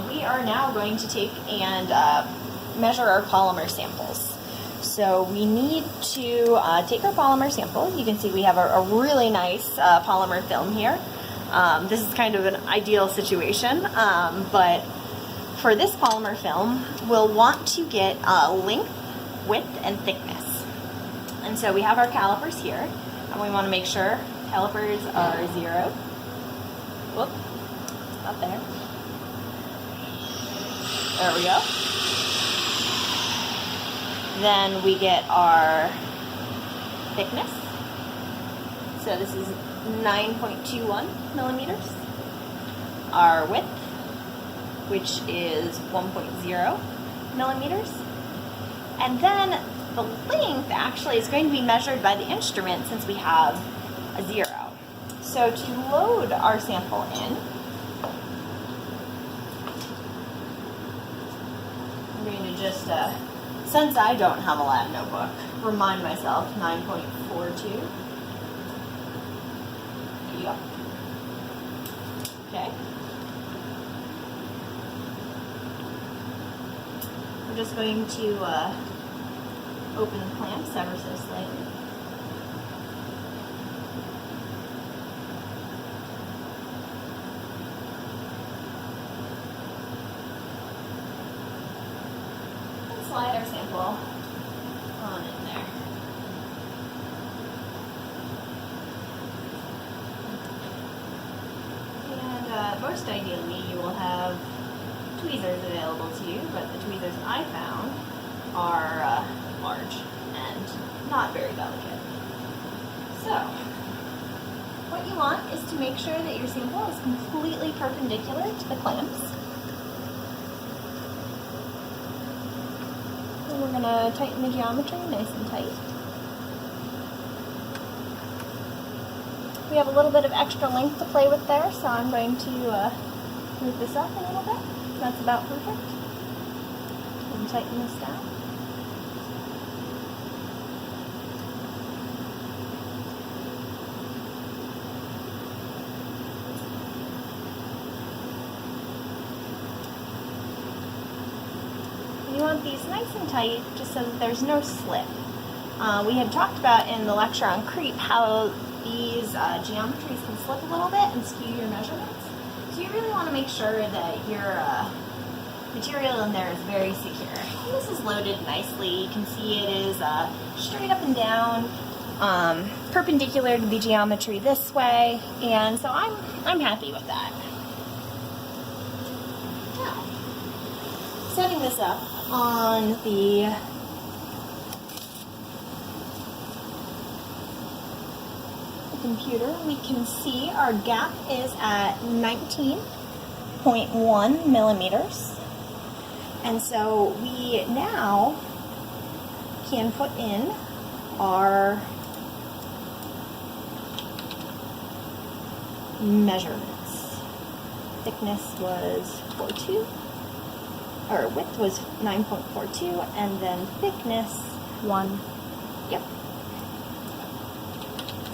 we are now going to take and measure our polymer samples. So we need to take our polymer sample. You can see we have a really nice polymer film here. This is kind of an ideal situation, but for this polymer film, we'll want to get length, width, and thickness. And so we have our calipers here, and we want to make sure calipers are 0. Whoop, not there. There we go. Then we get our thickness. So this is 9.21 millimeters. Our width, which is 1.0 millimeters. And then the length actually is going to be measured by the instrument since we have a 0. So to load our sample in, I'm going to just, since I don't have a lab notebook, remind myself 9.42. Yep. Okay. We're just going to open the clamps ever so slightly. And slide our sample on in there. And most ideally you will have tweezers available to you, but the tweezers I found are large and not very delicate. So, what you want is to make sure that your sample is completely perpendicular to the clamps. And we're going to tighten the geometry nice and tight. We have a little bit of extra length to play with there, so I'm going to move this up a little bit. That's about perfect. And tighten this down. You want these nice and tight just so that there's no slip. We had talked about in the lecture on creep how these geometries can slip a little bit and skew your measurements. So you really want to make sure that your material in there is very secure. And this is loaded nicely. You can see it is straight up and down, perpendicular to the geometry this way, and so I'm happy with that. Now, setting this up on the computer, we can see our gap is at 19.1 millimeters. And so we now can put in our measurements. Thickness was 4.2, or width was 9.42, and then thickness 1. Yep.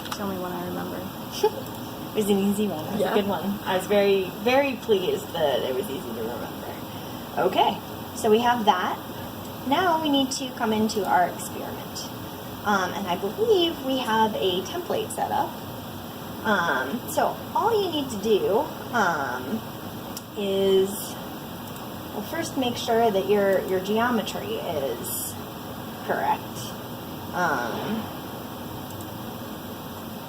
It's only one I remember. It was an easy one. It was a good one. I was very, very pleased that it was easy to remember. Okay, so we have that. Now we need to come into our experiment. And I believe we have a template set up. So all you need to do is, well, first make sure that your geometry is correct.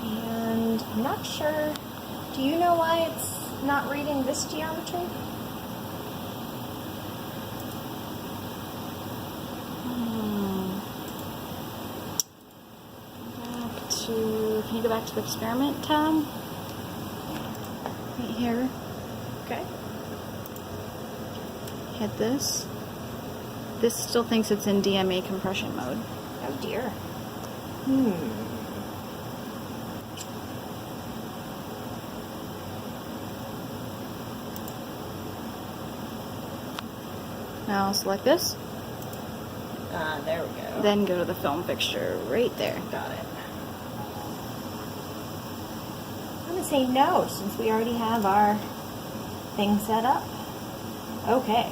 And I'm not sure, do you know why it's not reading this geometry? Can you go back to the experiment tab? Right here. Okay. Hit this. This still thinks it's in DMA compression mode. Oh dear. Now select this. There we go. Then go to the film fixture right there. Got it. I'm going to say no since we already have our thing set up. Okay,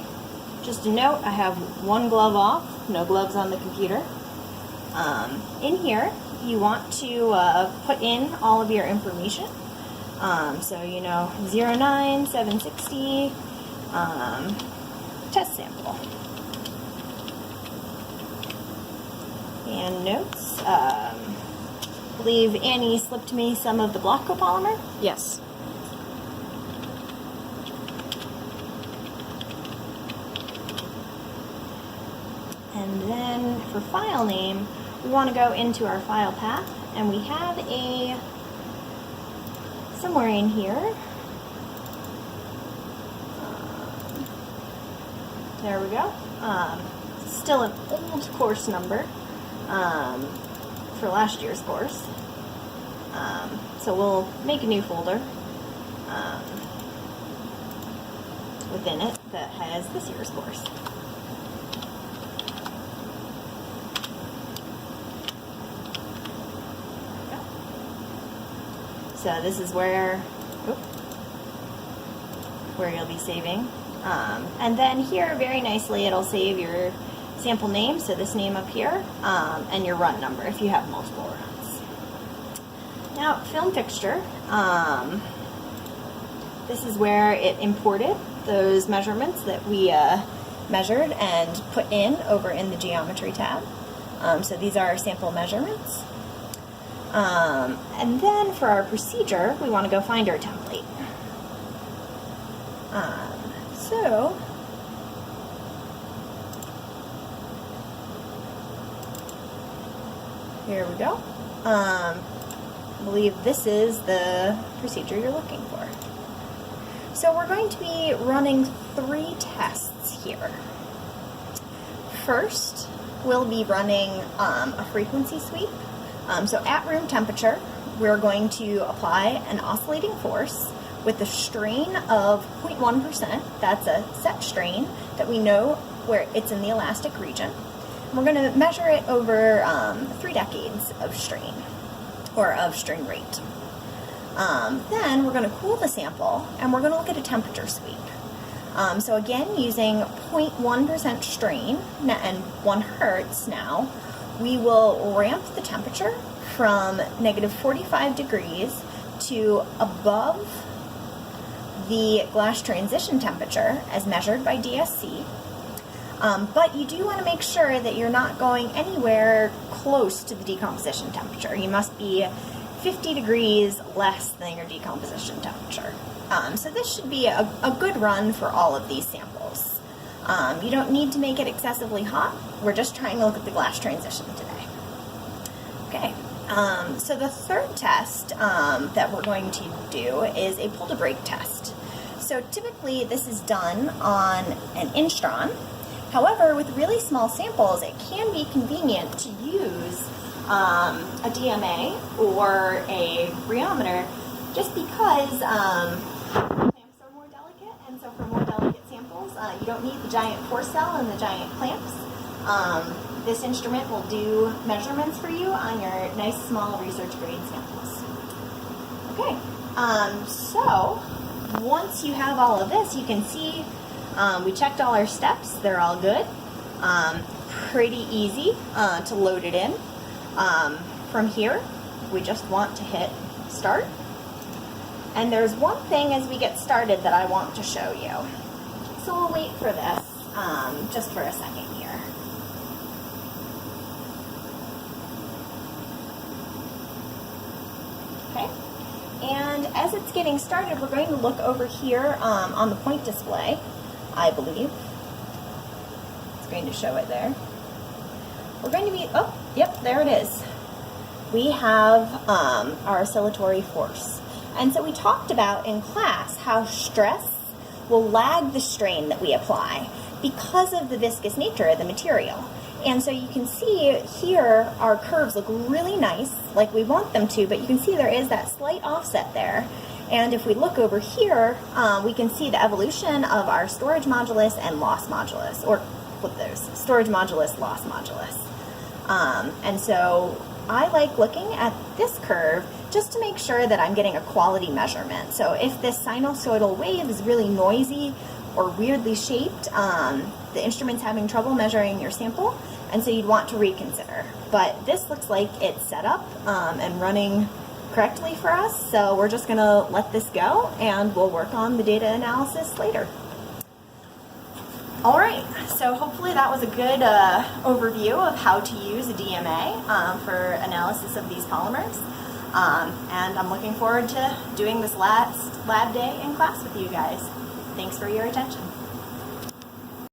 just a note, I have one glove off, no gloves on the computer. In here, you want to put in all of your information. So, you know, 09, 760, test sample. And notes. I believe Annie slipped me some of the block copolymer. Yes. And then for file name, we want to go into our file path, and we have somewhere in here. There we go. Still an old course number for last year's course. So we'll make a new folder within it that has this year's course. So this is where you'll be saving. And then here, very nicely, it'll save your sample name, so this name up here, and your run number if you have multiple runs. Now, film fixture. This is where it imported those measurements that we measured and put in over in the geometry tab. So these are our sample measurements. And then for our procedure, we want to go find our template. So here we go. I believe this is the procedure you're looking for. So we're going to be running 3 tests here. First, we'll be running a frequency sweep. So at room temperature, we're going to apply an oscillating force with a strain of 0.1%. That's a set strain that we know where it's in the elastic region. We're going to measure it over 3 decades of strain, or of strain rate. Then we're going to cool the sample, and we're going to look at a temperature sweep. So again, using 0.1% strain and 1 hertz now, we will ramp the temperature from negative 45 degrees to above the glass transition temperature as measured by DSC. But you do want to make sure that you're not going anywhere close to the decomposition temperature. You must be 50 degrees less than your decomposition temperature. So this should be a good run for all of these samples. You don't need to make it excessively hot. We're just trying to look at the glass transition today. Okay, so the third test that we're going to do is a pull-to-break test. So typically this is done on an inchtron. However, with really small samples, it can be convenient to use a DMA or a rheometer just because clamps are more delicate, and so for more delicate samples, you don't need the giant force cell and the giant clamps. This instrument will do measurements for you on your nice small research grade samples. Okay, so once you have all of this, you can see we checked all our steps. They're all good. Pretty easy to load it in. From here, we just want to hit start. And there's one thing as we get started that I want to show you. So we'll wait for this just for a second here. Okay. And as it's getting started, we're going to look over here on the point display, I believe. It's going to show it there. We're going to be, oh, yep, there it is. We have our oscillatory force. And so we talked about in class how stress will lag the strain that we apply because of the viscous nature of the material. And so you can see here our curves look really nice, like we want them to, but you can see there is that slight offset there. And if we look over here, we can see the evolution of our storage modulus and loss modulus, or flip those, storage modulus, loss modulus. And so I like looking at this curve just to make sure that I'm getting a quality measurement. So if this sinusoidal wave is really noisy or weirdly shaped, the instrument's having trouble measuring your sample, and so you'd want to reconsider. But this looks like it's set up and running correctly for us, so we're just going to let this go and we'll work on the data analysis later. Alright, so hopefully that was a good overview of how to use a DMA for analysis of these polymers. And I'm looking forward to doing this last lab day in class with you guys. Thanks for your attention.